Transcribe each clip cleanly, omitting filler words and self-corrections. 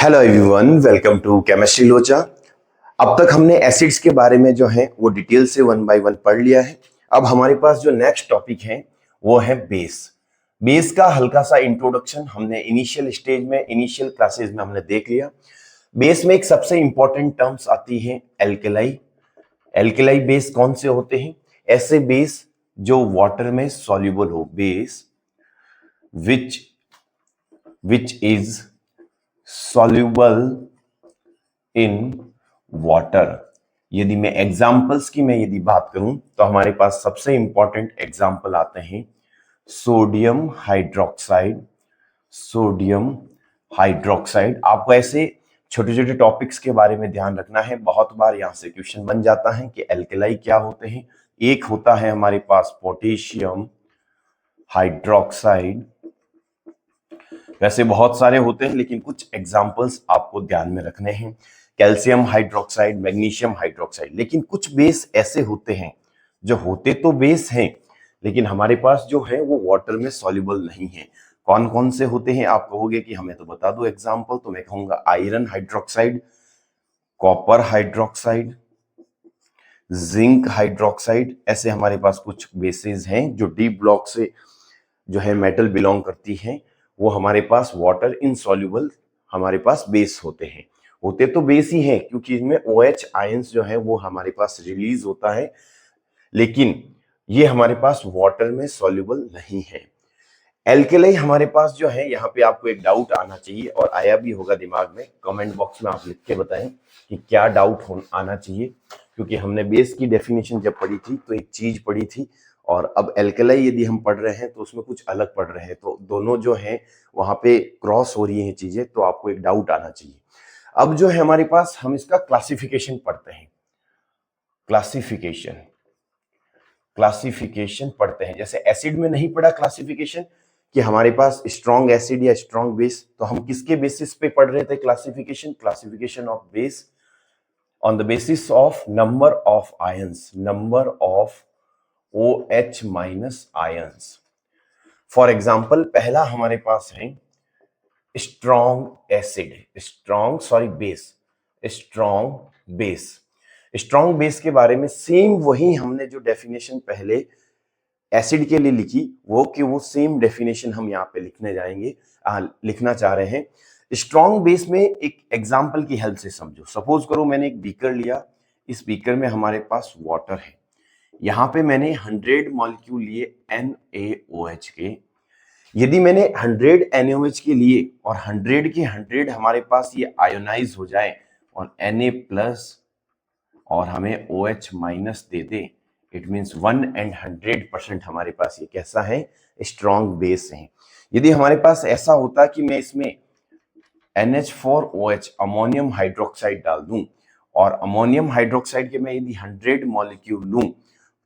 Hello everyone, welcome to chemistry Locha. अब तक हमने एसिड्स के बारे में जो है वो डिटेल से वन बाय वन पढ़ लिया है। अब हमारे पास जो नेक्स्ट टॉपिक है वो है बेस। बेस का हल्का सा इंट्रोडक्शन हमने इनिशियल स्टेज में, इनिशियल क्लासेस में हमने देख लिया। बेस में एक सबसे इंपॉर्टेंट टर्म्स आती है एल्केलाई। एल्केलाई बेस कौन से होते हैं? ऐसे बेस जो वाटर में सॉल्युबल हो, base which is soluble in water। यदि मैं एग्जाम्पल्स की यदि बात करूं तो हमारे पास सबसे इंपॉर्टेंट एग्जाम्पल आते हैं सोडियम हाइड्रोक्साइड। सोडियम हाइड्रोक्साइड, आपको ऐसे छोटे छोटे टॉपिक्स के बारे में ध्यान रखना है। बहुत बार यहां से क्वेश्चन बन जाता है कि एल्केलाई क्या होते हैं। एक होता है हमारे पास पोटेशियम हाइड्रोक्साइड, वैसे बहुत सारे होते हैं लेकिन कुछ एग्जाम्पल्स आपको ध्यान में रखने हैं। Calcium hydroxide, magnesium hydroxide. लेकिन कुछ बेस ऐसे होते हैं जो होते तो बेस हैं लेकिन हमारे पास जो है वो वाटर में सॉल्युबल नहीं है। कौन कौन से होते हैं? आप कहोगे कि हमें तो बता दो एग्जाम्पल, तो मैं कहूंगा iron hydroxide, copper hydroxide, zinc hydroxide. ऐसे हमारे पास कुछ बेसेस हैं जो डी ब्लॉक से जो है मेटल बिलोंग करती हैं। वो हमारे पास वाटर इनसॉल्युबल हमारे पास बेस होते हैं। होते तो बेस ही हैं क्योंकि इनमें OH आयंस जो है वो हमारे पास रिलीज होता है, लेकिन ये हमारे पास वाटर में सॉल्युबल नहीं है। एल्केलाई हमारे पास जो है, यहाँ पे आपको एक डाउट आना चाहिए और आया भी होगा दिमाग में। कमेंट बॉक्स में आप लिख के बताएं कि क्या डाउट आना चाहिए, क्योंकि हमने बेस की डेफिनेशन जब पढ़ी थी तो एक चीज पढ़ी थी और अब एल्केलाई यदि हम पढ़ रहे हैं तो उसमें कुछ अलग पढ़ रहे हैं, तो दोनों जो है वहां पे क्रॉस हो रही है चीजें, तो आपको एक डाउट आना चाहिए। अब जो है हमारे पास, हम इसका क्लासिफिकेशन पढ़ते हैं। क्लासिफिकेशन क्लासिफिकेशन पढ़ते हैं। जैसे एसिड में नहीं पढ़ा क्लासिफिकेशन कि हमारे पास स्ट्रॉन्ग एसिड या स्ट्रॉन्ग बेस, तो हम किसके बेसिस पे पढ़ रहे थे classification? Classification of base on the basis of number of ions, number of OH minus ions. For example, पहला हमारे पास है strong acid, strong base. Strong base के बारे में सेम वही हमने जो डेफिनेशन पहले एसिड के लिए लिखी, वो सेम डेफिनेशन हम यहाँ पे लिखना चाह रहे हैं। स्ट्रॉन्ग बेस में एक एग्जाम्पल की हेल्प से समझो। सपोज करो मैंने एक बीकर लिया, इस बीकर में हमारे पास वाटर है। यहाँ पे मैंने 100 मॉलिक्यूल लिए NaOH के। यदि मैंने 100 NaOH के लिए और 100 के 100 हमारे पास ये आयोनाइज हो जाए और Na प्लस और हमें OH minus they they, it means 1 and 100% हमारे पास ये कैसा है? स्ट्रॉन्ग बेस है। यदि हमारे पास ऐसा होता कि मैं इसमें NH4OH अमोनियम हाइड्रोक्साइड डाल दूं और अमोनियम हाइड्रोक्साइड के मैं यदि 100 मॉलिक्यूल लूं,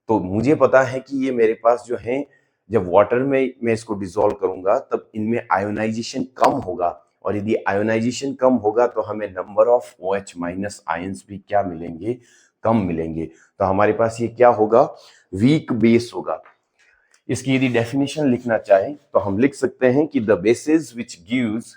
तो मुझे पता है कि ये मेरे पास जो है, जब वाटर में मैं इसको डिसॉल्व करूंगा तब इनमें आयोनाइजेशन कम होगा, और यदि आयोनाइजेशन कम होगा तो हमें number of OH minus ions भी क्या मिलेंगे? कम मिलेंगे। तो हमारे पास ये क्या होगा? वीक बेस होगा। इसकी यदि डेफिनेशन लिखना चाहें तो हम लिख सकते हैं कि the basis which gives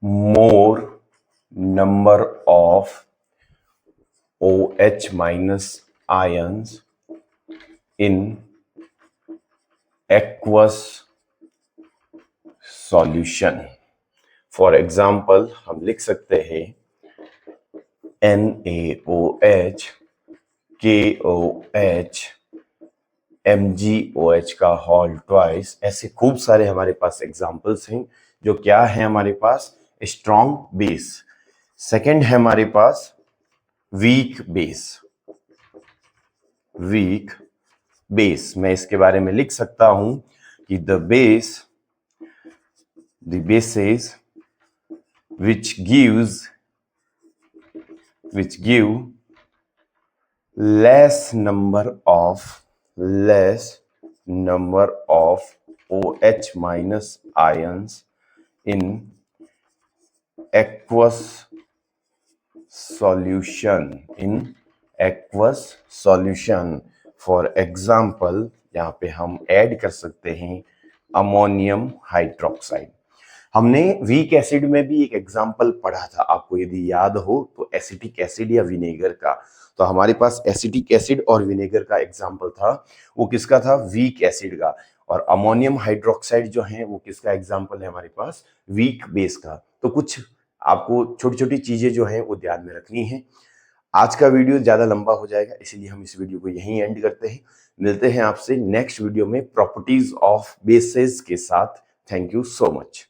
more number of OH minus ions in aqueous solution। For example हम लिख सकते हैं NaOH, KOH, MgOH का होल ट्वाइस। ऐसे खूब सारे हमारे पास एग्जाम्पल्स हैं जो क्या है हमारे पास? Strong base. सेकंड है हमारे पास वीक बेस। मैं इसके बारे में लिख सकता हूं कि the bases which give less number of OH minus ions in aqueous solution, in aqueous solution. For example यहाँ पे हम ऐड कर सकते हैं अमोनियम हाइड्रोक्साइड। हमने वीक एसिड में भी एक एग्जाम्पल पढ़ा था, आपको यदि याद हो तो, एसिटिक एसिड या विनेगर का। तो हमारे पास एसिटिक एसिड और विनेगर का एग्जाम्पल था, वो किसका था? वीक एसिड का। और अमोनियम हाइड्रोक्साइड जो है वो किसका एग्जाम्पल है हमारे पास? वीक बेस का। तो कुछ आपको छोटी छोटी चीजें जो है वो ध्यान में रखनी है। आज का वीडियो ज्यादा लंबा हो जाएगा, इसीलिए हम इस वीडियो को यहीं एंड करते हैं। मिलते हैं आपसे नेक्स्ट वीडियो में प्रॉपर्टीज ऑफ बेसेस के साथ। Thank you so much.